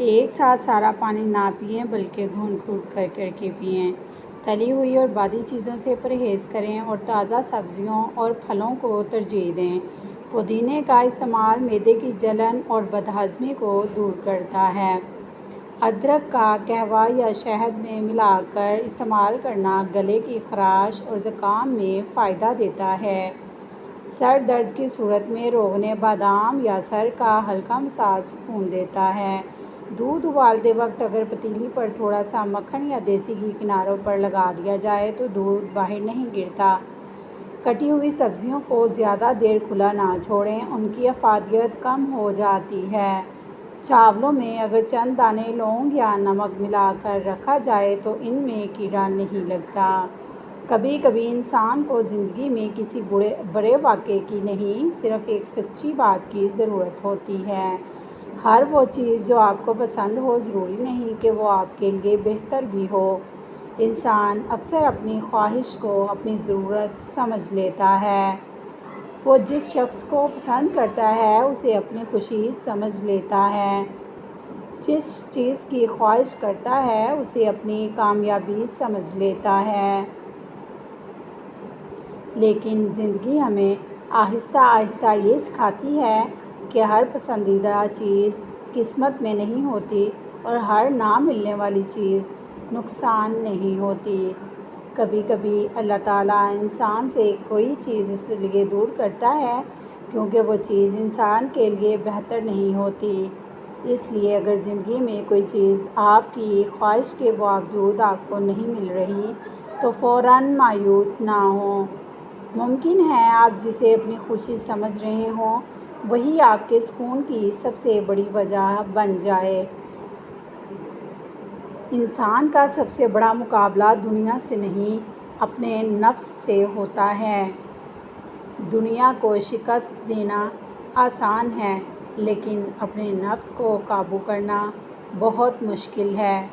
ایک ساتھ سارا پانی نہ پئیں بلکہ گھونٹ گھونٹ کر کے پئیں۔ تلی ہوئی اور بادی چیزوں سے پرہیز کریں اور تازہ سبزیوں اور پھلوں کو ترجیح دیں۔ پودینے کا استعمال معدے کی جلن اور بد ہضمی کو دور کرتا ہے۔ ادرک کا قہوہ یا شہد میں ملا کر استعمال کرنا گلے کی خراش اور زکام میں فائدہ دیتا ہے۔ سر درد کی صورت میں روغن بادام یا سر کا ہلکا مساج سکون دیتا ہے۔ دودھ ابالتے وقت اگر پتیلی پر تھوڑا سا مکھن یا دیسی گھی کناروں پر لگا دیا جائے تو دودھ باہر نہیں گرتا۔ کٹی ہوئی سبزیوں کو زیادہ دیر کھلا نہ چھوڑیں، ان کی افادیت کم ہو جاتی ہے۔ چاولوں میں اگر چند دانے لونگ یا نمک ملا کر رکھا جائے تو ان میں کیڑا نہیں لگتا۔ کبھی کبھی انسان کو زندگی میں کسی بڑے واقعے کی نہیں، صرف ایک سچی بات کی ضرورت ہوتی ہے۔ ہر وہ چیز جو آپ کو پسند ہو ضروری نہیں کہ وہ آپ کے لیے بہتر بھی ہو۔ انسان اکثر اپنی خواہش کو اپنی ضرورت سمجھ لیتا ہے۔ وہ جس شخص کو پسند کرتا ہے اسے اپنی خوشی سمجھ لیتا ہے۔ جس چیز کی خواہش کرتا ہے اسے اپنی کامیابی سمجھ لیتا ہے۔ لیکن زندگی ہمیں آہستہ آہستہ یہ سکھاتی ہے کہ ہر پسندیدہ چیز قسمت میں نہیں ہوتی اور ہر نہ ملنے والی چیز نقصان نہیں ہوتی۔ کبھی کبھی اللہ تعالیٰ انسان سے کوئی چیز اس لیے دور کرتا ہے کیونکہ وہ چیز انسان کے لیے بہتر نہیں ہوتی۔ اس لیے اگر زندگی میں کوئی چیز آپ کی خواہش کے باوجود آپ کو نہیں مل رہی تو فوراً مایوس نہ ہوں۔ ممکن ہے آپ جسے اپنی خوشی سمجھ رہے ہوں وہی آپ کے سکون کی سب سے بڑی وجہ بن جائے۔ انسان کا سب سے بڑا مقابلہ دنیا سے نہیں، اپنے نفس سے ہوتا ہے۔ دنیا کو شکست دینا آسان ہے لیکن اپنے نفس کو قابو کرنا بہت مشکل ہے۔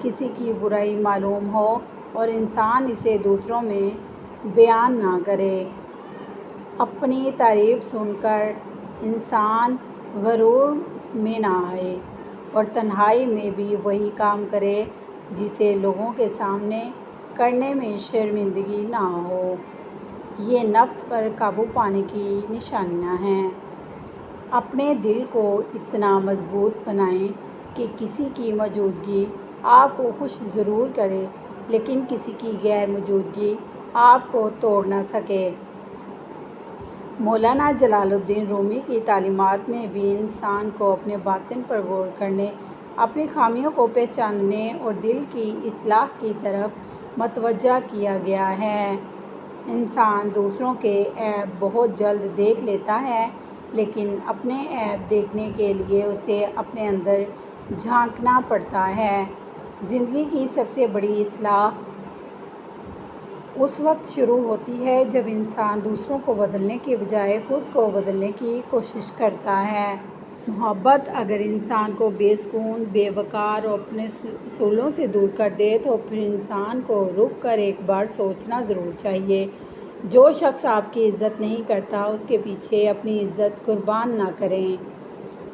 کسی کی برائی معلوم ہو اور انسان اسے دوسروں میں بیان نہ کرے۔ اپنی تعریف سن کر انسان غرور میں نہ آئے اور تنہائی میں بھی وہی کام کرے جسے لوگوں کے سامنے کرنے میں شرمندگی نہ ہو۔ یہ نفس پر قابو پانے کی نشانیاں ہیں۔ اپنے دل کو اتنا مضبوط بنائیں کہ کسی کی موجودگی آپ کو خوش ضرور کرے لیکن کسی کی غیر موجودگی آپ کو توڑ نہ سکے۔ مولانا جلال الدین رومی کی تعلیمات میں بھی انسان کو اپنے باطن پر غور کرنے، اپنی خامیوں کو پہچاننے اور دل کی اصلاح کی طرف متوجہ کیا گیا ہے۔ انسان دوسروں کے عیب بہت جلد دیکھ لیتا ہے لیکن اپنے عیب دیکھنے کے لیے اسے اپنے اندر جھانکنا پڑتا ہے۔ زندگی کی سب سے بڑی اصلاح اس وقت شروع ہوتی ہے جب انسان دوسروں کو بدلنے کے بجائے خود کو بدلنے کی کوشش کرتا ہے۔ محبت اگر انسان کو بے سکون، بے وقار اور اپنے اصولوں سے دور کر دے تو پھر انسان کو رک کر ایک بار سوچنا ضرور چاہیے۔ جو شخص آپ کی عزت نہیں کرتا اس کے پیچھے اپنی عزت قربان نہ کریں۔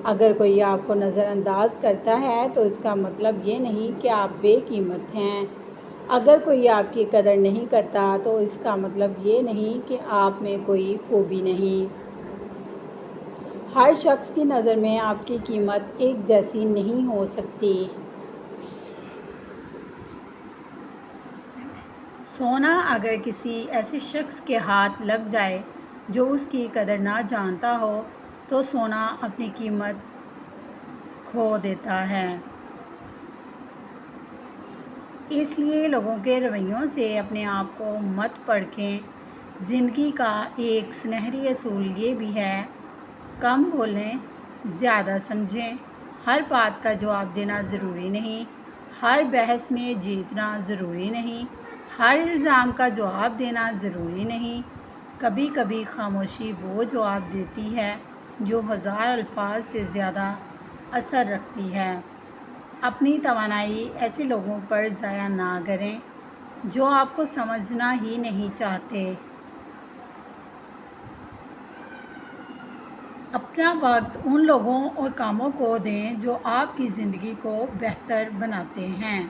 اگر کوئی آپ کو نظر انداز کرتا ہے تو اس کا مطلب یہ نہیں کہ آپ بے قیمت ہیں۔ اگر کوئی آپ کی قدر نہیں کرتا تو اس کا مطلب یہ نہیں کہ آپ میں کوئی خوبی نہیں۔ ہر شخص کی نظر میں آپ کی قیمت ایک جیسی نہیں ہو سکتی۔ سونا اگر کسی ایسے شخص کے ہاتھ لگ جائے جو اس کی قدر نہ جانتا ہو تو سونا اپنی قیمت کھو دیتا ہے۔ اس لیے لوگوں کے رویوں سے اپنے آپ کو مت پرکھیں۔ زندگی کا ایک سنہری اصول یہ بھی ہے، کم بولیں، زیادہ سمجھیں۔ ہر بات کا جواب دینا ضروری نہیں، ہر بحث میں جیتنا ضروری نہیں، ہر الزام کا جواب دینا ضروری نہیں۔ کبھی کبھی خاموشی وہ جواب دیتی ہے جو ہزار الفاظ سے زیادہ اثر رکھتی ہے۔ اپنی توانائی ایسے لوگوں پر ضائع نہ کریں جو آپ کو سمجھنا ہی نہیں چاہتے۔ اپنا وقت ان لوگوں اور کاموں کو دیں جو آپ کی زندگی کو بہتر بناتے ہیں۔